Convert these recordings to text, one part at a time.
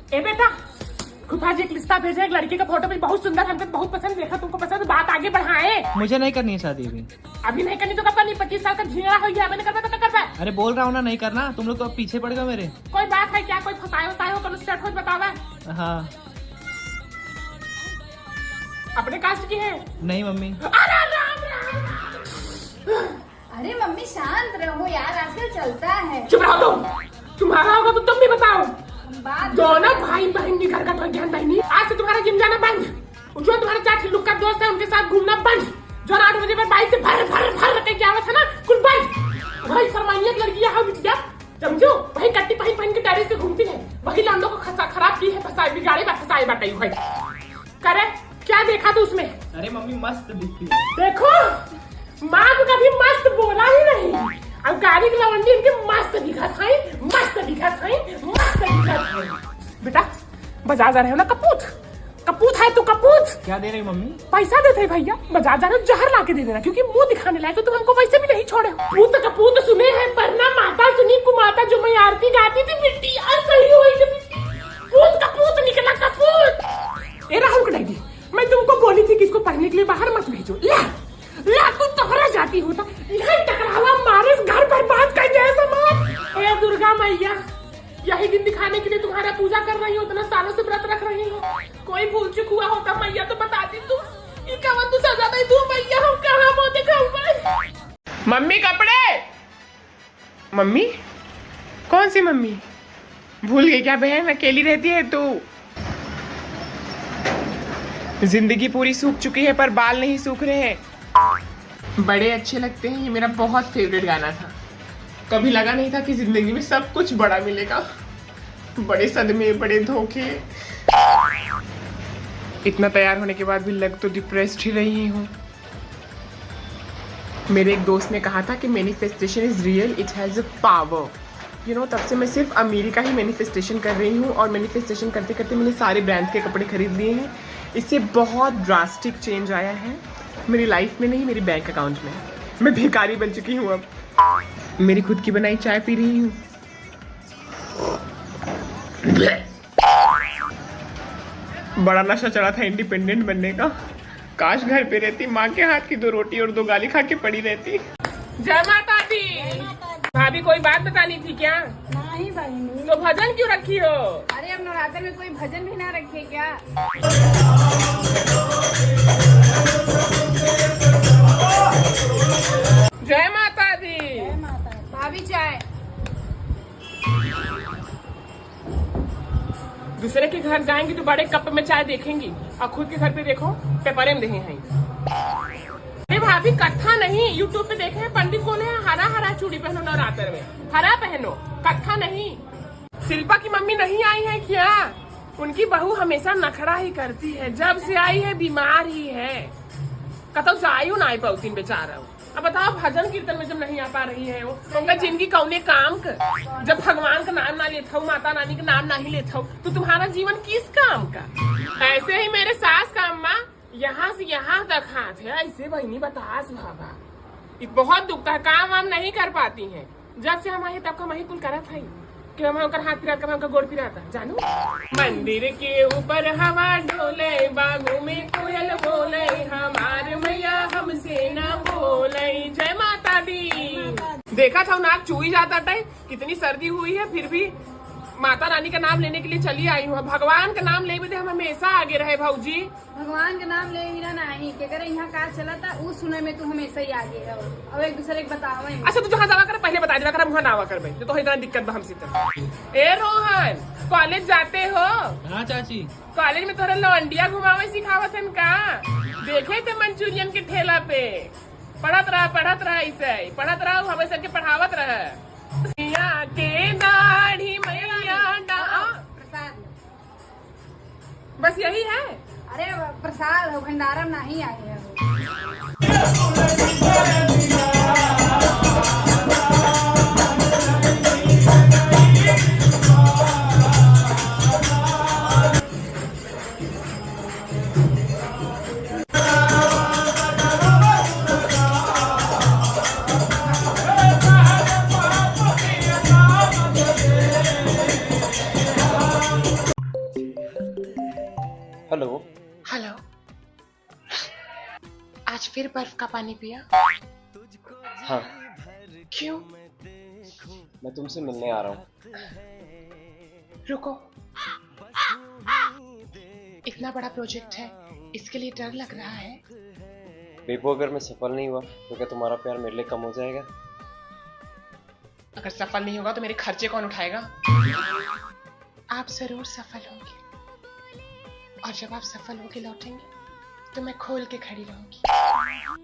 ए बेटा, खुफा जी एक लिस्टा भेजा एक लड़की का फोटो भी बहुत सुंदर, हमको बहुत पसंद, देखा तुमको पसंद, बात आगे बढ़ाए। मुझे नहीं करनी है शादी अभी। अभी नहीं करनी तो कब करनी? 25 साल का झींगड़ा हो गया, मैंने करना तो क्या करना है? अरे बोल रहा हूँ ना नहीं करना, तुम लोग तो पीछे पड़ गए मेरे। कोई बात है क्या? कोई फसाए वसाए हो? कल सेट हो बतावा। हाँ। अपने कास्ट की है? नहीं मम्मी। अरे राम राम। अरे मम्मी शांत रहो यार, आजकल चलता है। चुप रहो तुम, तुम्हारा होगा तो तुम भी बताओ। बात दोनों भाई बहन की घर का तो ज्ञान नहीं। आज से तुम्हारा जिम जाना बंद, जो तुम्हारे चाची लुक का दोस्त है उनके साथ घूमना बंद, जो 8 बजे पर बाइक से भर भर भर के क्या था ना कुल बंद। वही शर्मानियत लड़की यहाँ बिटिया, समझो, वही कट्टी पहन के टेरिस पे घूमती है, वही लौंडों को खराब की है, फसाई बिगाड़े फसाई बाटाई हुई करे। क्या देखा तू उसमें? अरे मम्मी मस्त दिखती है। देखो, माँ को कभी मस्त बोला ही नहीं, अब गाड़ी की लवंडी इनके मस्त दिखा था, मस्त दिखा था, मस्त दिखा था। बेटा बाजार जा रहे हो ना? कपूत है तू, कपूत। क्या दे रही मम्मी? पैसा देते हैं भैया, बाजार जा रहे हो, जहर ला के दे देना, क्योंकि मुंह दिखाने लायक तो हमको वैसे भी नहीं छोड़े। कपूत सुने हैं, पर ना माता सुनी कुमाता जो मैं आरती गाती थी बिट्टी, और सही हुई कपूत निकला कपूत। ए राहुल कटाई, मैं तुमको बोली थी कि इसको पढ़ने के लिए बाहर मत भेजो। ला तू तोहरा जाती होता, यहाँ टकरावा मारे घर पर बात कर जैसा मार। ए दुर्गा मैया, यही दिन दिखाने के लिए तुम्हारा पूजा कर रही हो, इतना सालों से व्रत रख रही हो, कोई भूल चूक हुआ होता मैया तो बता दी तू। ये कहाँ तू सजा दे तू मैया, हम कहाँ मुँह दिखाऊंगा? मम्मी कपड़े, मम्मी कौन सी मम्मी? भूल गई क्या बहन? अकेली रहती है तू? जिंदगी पूरी सूख चुकी है पर बाल नहीं सूख रहे हैं। बड़े अच्छे लगते हैं, ये मेरा बहुत फेवरेट गाना था। कभी लगा नहीं था कि जिंदगी में सब कुछ बड़ा मिलेगा, बड़े सदमे, बड़े धोखे। इतना तैयार होने के बाद भी लग तो डिप्रेस्ड ही रही हूँ। मेरे एक दोस्त ने कहा था कि manifestation is real, it has a power. You know, तब से मैं सिर्फ अमीरी का ही मैनिफेस्टेशन कर रही हूँ, और मैनिफेस्टेशन करते करते मैंने सारे ब्रांड्स के कपड़े खरीद लिए हैं। इससे बहुत ड्रास्टिक चेंज आया है मेरी लाइफ में, नहीं मेरी बैंक अकाउंट में। मैं भिखारी बन चुकी हूँ अब। मेरी खुद की बनाई चाय पी रही हूँ। बड़ा नशा चढ़ा था इंडिपेंडेंट बनने का, काश घर पे रहती, माँ के हाथ की 2 रोटी और 2 गाली खा के पड़ी रहती। जय माता दी। भाभी कोई बात बतानी थी क्या? नहीं बहनी। तो भजन क्यों रखी हो? अरे अब नवरात्र में कोई भजन भी ना रखे क्या? जय माता दी। जय माता। भाभी चाय। दूसरे के घर जाएंगी तो बड़े कप में चाय देखेंगी, और खुद के घर पे देखो पेपरे में दही हैं। अरे भाभी कथा नहीं, यूट्यूब पे देखे हैं, पंडित बोले हैं हरा हरा चूड़ी पहनो नवरात्र में, हरा पहनो, कथा नहीं। शिल्पा की मम्मी नहीं आई है क्या? उनकी बहू हमेशा नखरा ही करती है, जब से आई है बीमार ही है, कतो जायू ना आई पाउतीन बेचारा। अब बताओ भजन कीर्तन में जब नहीं आ पा रही है वो, उनका जिंदगी कौने काम का? जब भगवान का नाम ना लेता हूँ, माता रानी का नाम नहीं लेता हूँ, तो तुम्हारा जीवन किस काम का? ऐसे ही मेरे सास का अम्मा यहाँ से यहाँ तक हाथ है, ऐसे बहनी बतास भाभा, बहुत दुखता है, काम वाम नहीं कर पाती हैं। जब से हम आई तब का वही कुल करत है कि हम उनका हाथ पिरात, कब उनका गोड़ पिराता जानू। मंदिर के ऊपर हवा डोले, बागों में कोयल बोले, हमारे मैया हमसे न बोले। जय माता दी। देखा था नाक चूई जाता था, कितनी सर्दी हुई है, फिर भी माता रानी का नाम लेने के लिए चली आई हूँ। भगवान का नाम ले भी हम हमेशा आगे रहे भाऊजी। भगवान का नाम ले ही ना नहीं के करे, यहाँ का चला था वो सुने में तू हमेशा ही आगे है। अब एक दूसरे को बतावा। अच्छा तू जहाँ जावा कर पहले बता दिया कर, मुँह ना आवा कर भाई, तो इतना दिक्कत हमसे। ए रोहन, कॉलेज जाते हो? हाँ चाची। कॉलेज में तोरा लवंडिया घुमावे सिखावत है का? देखे थे मंचूरियन के ठेला पे, पढ़त रहा, ऐसे पढ़त रहा, हमें सबके पढ़ावत रहा। के दाढ़ी मैया प्रसाद बस यही है। अरे प्रसाद भंडारा नहीं आए है। हेलो। हेलो। आज फिर बर्फ का पानी पिया? हाँ, क्यों? मैं तुमसे मिलने आ रहा हूँ। रुको, इतना बड़ा प्रोजेक्ट है, इसके लिए डर लग रहा है। बेबो, अगर मैं सफल नहीं हुआ तो क्या तुम्हारा प्यार मेरे लिए कम हो जाएगा? अगर सफल नहीं होगा तो मेरे खर्चे कौन उठाएगा? आप जरूर सफल होंगे, और जब आप सफल होके लौटेंगे तो मैं खोल के खड़ी रहूंगी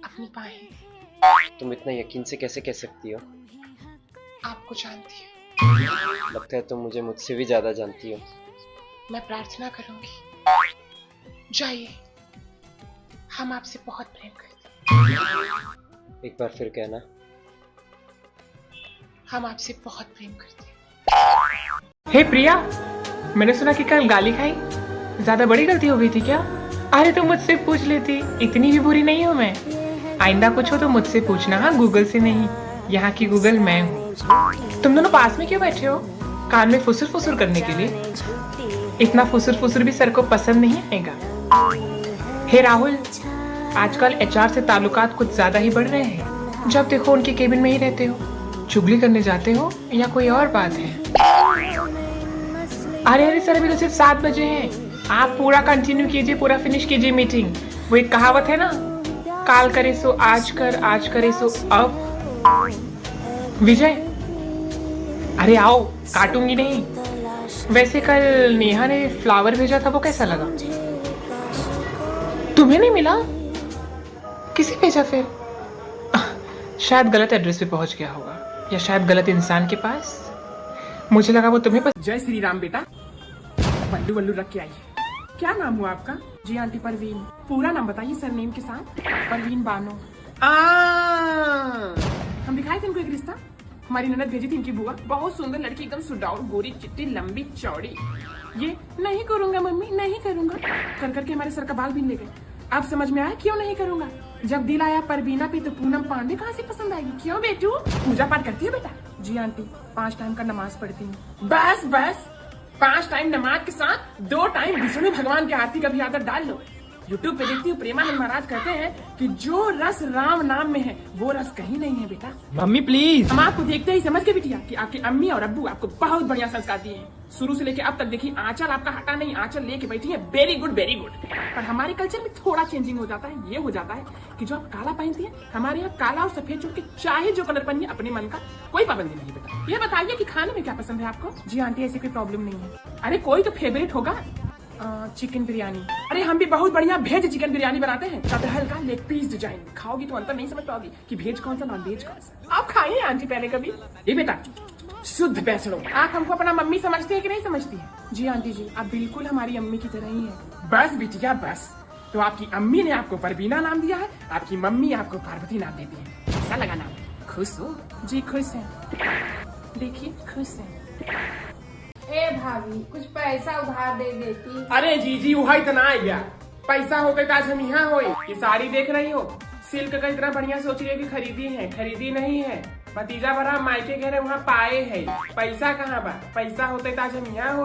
अपनी बाहें। तुम इतना यकीन से कैसे कह सकती हो? आपको जानती हूँ। लगता है तुम मुझे मुझसे भी ज्यादा जानती हो। मैं प्रार्थना करूंगी, जाइए, हम आपसे बहुत प्रेम करते हैं। एक बार फिर कहना। हम आपसे बहुत प्रेम करते हैं। हे प्रिया, मैंने सुना कि कल गाली खाई, ज्यादा बड़ी गलती हो गई थी क्या? अरे तो मुझसे पूछ लेती, इतनी भी बुरी नहीं हूँ मैं। आइंदा कुछ हो तो मुझसे पूछना, हाँ, गूगल से नहीं। यहाँ की गूगल मैं हूँ। तुम दोनों पास में क्यों बैठे हो? कान में फुसुर फुसुर करने के लिए? इतना फुसुर फुसुर भी सर को पसंद नहीं आएगा। हे राहुल, आजकल एचआर से ताल्लुकात कुछ ज्यादा ही बढ़ रहे हैं। जब देखो उनके केबिन में ही रहते हो, चुगली करने जाते हो या कोई और बात है? अरे सर, अभी तो सिर्फ 7 बजे हैं। आप पूरा कंटिन्यू कीजिए, पूरा फिनिश कीजिए मीटिंग। वो एक कहावत है ना, काल करे सो आज कर, आज करे सो अब। विजय, अरे आओ, काटूंगी नहीं। वैसे कल नेहा ने फ्लावर भेजा था, वो कैसा लगा? तुम्हें नहीं मिला? किसे भेजा फिर? शायद गलत एड्रेस पे पहुंच गया होगा, या शायद गलत इंसान के पास। मुझे लगा वो तुम्हें जय श्री राम बेटा, बल्लू बल्लू रख के आइए। क्या नाम हुआ आपका? जी आंटी, परवीन। पूरा नाम बताइए सरनेम के साथ। परवीन बानो। हम दिखाए थे इनको एक रिश्ता, हमारी ननद भेजी थी इनकी बुआ, बहुत सुंदर लड़की, एकदम सुडाऊ, गोरी चिट्टी, लंबी चौड़ी। ये नहीं करूंगा मम्मी, नहीं करूंगा कर करके हमारे सर का बाल बीन ले गए। अब समझ में आया क्यों नहीं करूंगा। जब दिल आया परवीना पे तो पूनम पांडे कहाँ से पसंद आएगी? क्यों बेटू, पूजा पाठ करती है बेटा? जी आंटी, 5 टाइम का नमाज पढ़ती हूँ। बस बस, 5 टाइम नमाज के साथ 2 टाइम विष्णु भगवान की आरती का भी आदत डाल लो। यूट्यूब पे देखती हूँ, प्रेमानंद महाराज कहते हैं कि जो रस राम नाम में है वो रस कहीं नहीं है बेटा। Mummy please. हम आपको देखते ही समझ के बिटिया कि आपकी अम्मी और अब्बू आपको बहुत बढ़िया संस्कार दिए हैं। शुरू से लेके अब तक देखिए, आंचल आपका हटा नहीं, आंचल लेके बैठी है। Very good, very good. पर हमारे कल्चर में थोड़ा चेंजिंग हो जाता है। ये हो जाता है कि जो आप काला पहनती है, हमारे यहाँ काला और सफेद छोड़ के चाहे जो कलर पहनिए, अपने मन का, कोई पाबंदी नहीं बेटा। ये बताइए कि खाने में क्या पसंद है आपको? जी आंटी, ऐसी कोई प्रॉब्लम नहीं है। अरे कोई तो फेवरेट होगा। चिकन बिरयानी। अरे हम भी बहुत बढ़िया वेज चिकन बिरयानी बनाते हैं। कटहल का लेग पीस डिजाइन। खाओगी तो अंतर नहीं समझ पाओगी कि वेज कौन सा, नॉन वेज कौन सा। आप खाइए आंटी पहले कभी। ये बेटा शुद्ध बैचलर, आप हमको अपना मम्मी समझती है कि नहीं समझती है? जी आंटी जी, आप बिल्कुल हमारी अम्मी की तरह ही है। बस बिटिया बस। तो आपकी अम्मी ने आपको परवीना नाम दिया है, आपकी मम्मी आपको पार्वती नाम देती है। ऐसा लगा नाम? खुश हो? जी खुश है। देखिए खुश है। ए भाभी, कुछ पैसा उधार दे देती। अरे जीजी, वही तो ना आ गया। पैसा होते तो आज हम यहाँ हो। ये साड़ी देख रही हो, सिल्क का इतना बढ़िया सोच रही है कि खरीदी है, खरीदी नहीं है। भतीजा भरा मायके कह रहे वहाँ पाए है। पैसा कहाँ बा? पैसा होते तो आज हम यहाँ हो।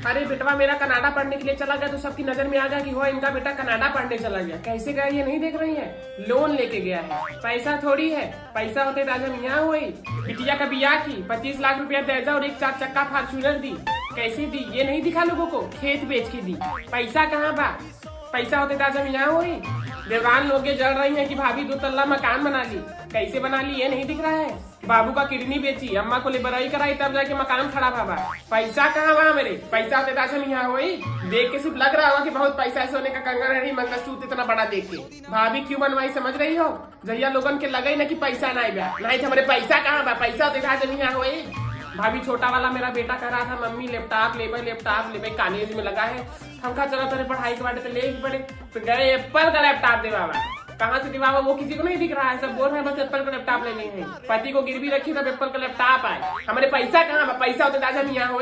अरे बेटवा मेरा कनाडा पढ़ने के लिए चला गया तो सबकी नजर में आ गया कि हो इनका बेटा कनाडा पढ़ने चला गया। कैसे गया ये नहीं देख रही है? लोन लेके गया है। पैसा थोड़ी है, पैसा होते तो आज हम यहाँ हो। बिटिया का बियाह की 25 लाख रुपया दहेजा और एक 4 चक्का फॉर्च्यूनर दी। कैसे दी ये नहीं दिखा लोगों को? खेत बेच के दी। पैसा कहाँ बा? पैसा होते तो आज हम यहाँ हो। देवरान लोग ये जल रही हैं कि भाभी 2 तल्ला मकान बना ली। कैसे बना ली ये नहीं दिख रहा है? बाबू का किडनी बेची, अम्मा को लेबराई कराई, तब जाके मकान खड़ा भाबा। पैसा कहाँ वहाँ मेरे? पैसा होते तो आज हम यहाँ हो। देख के सिर्फ लग रहा होगा कि बहुत पैसा है, सोने का कंगन है, मंगलसूत्र इतना बड़ा देख के। भाभी क्यों बनवाई समझ रही हो? जहिया लोगन के लगे ना कि पैसा नहीं बा, नहीं हमारे पैसा कहाँ बा? पैसा होते तो आज हम यहाँ हो। भाभी छोटा वाला मेरा बेटा कह रहा था मम्मी लैपटॉप लेबे कॉलेज में लगा है। हम कहा चलो तेरे पढ़ाई के बाद तो ले ही पड़े, तो गए एप्पल का लैपटॉप दे बाबा। कहाँ से दिवावा वो किसी को नहीं दिख रहा है, सब बोल रहे हैं बस एप्पल का लैपटॉप लेने हैं। पति को गिरवी रखी तब एप्पल का लैपटॉप आए। हमारे पैसा कहाँ? पैसा होते आज हम यहाँ हो।